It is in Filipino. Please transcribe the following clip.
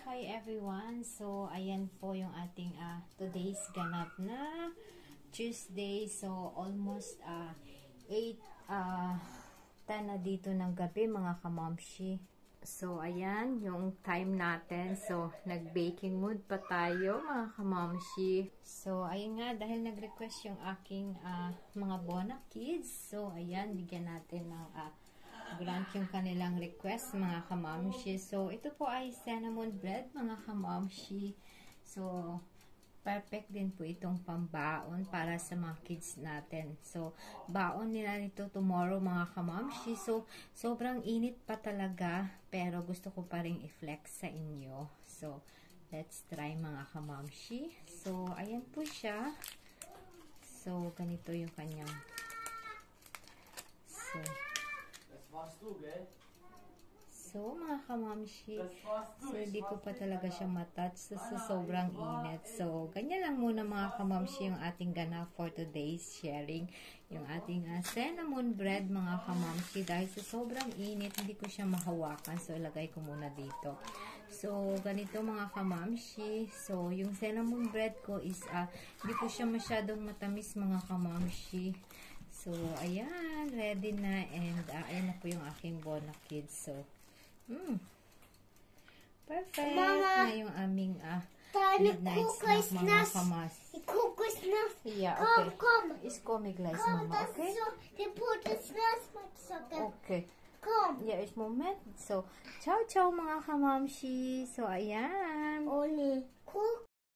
Hi everyone! So, ayan po yung ating today's ganap na Tuesday. So, almost 8:10 na dito ng gabi mga kamamshi. So, ayan yung time natin. So, nag-baking mood pa tayo mga kamamshi. So, ayun nga, dahil nag-request yung aking mga Bona kids. So, ayan, bigyan natin ng grant yung kanilang request mga kamamshi. So, ito po ay cinnamon bread mga kamamshi. So, perfect din po itong pambaon para sa mga kids natin. So, baon nila nito tomorrow mga kamamshi. So, sobrang init pa talaga pero gusto ko pa rin i-flex sa inyo. So, let's try mga kamamshi. So, ayan po siya. So, ganito yung kanyang So, mga kamamshi, so hindi ko pa talaga siya matouch sa sobrang init. So, ganyan lang muna mga kamamshi yung ating ganap for today's sharing. Yung ating cinnamon bread mga kamamshi. Dahil sa sobrang init, hindi ko siya mahawakan. So, ilagay ko muna dito. So, ganito mga kamamshi. So, yung cinnamon bread ko is, hindi ko siya masyadong matamis mga kamamshi. So, ayan, ready na, and ayan na po yung aking Bona kids. So, perfect na yung aming midnight snack mga kamas. Yeah, okay. Kom. Isko mig guys, mama, okay? Okay. Kom. Yeah, it's moment. So, ciao ciao mga kamamshi. So, ayan. Oni.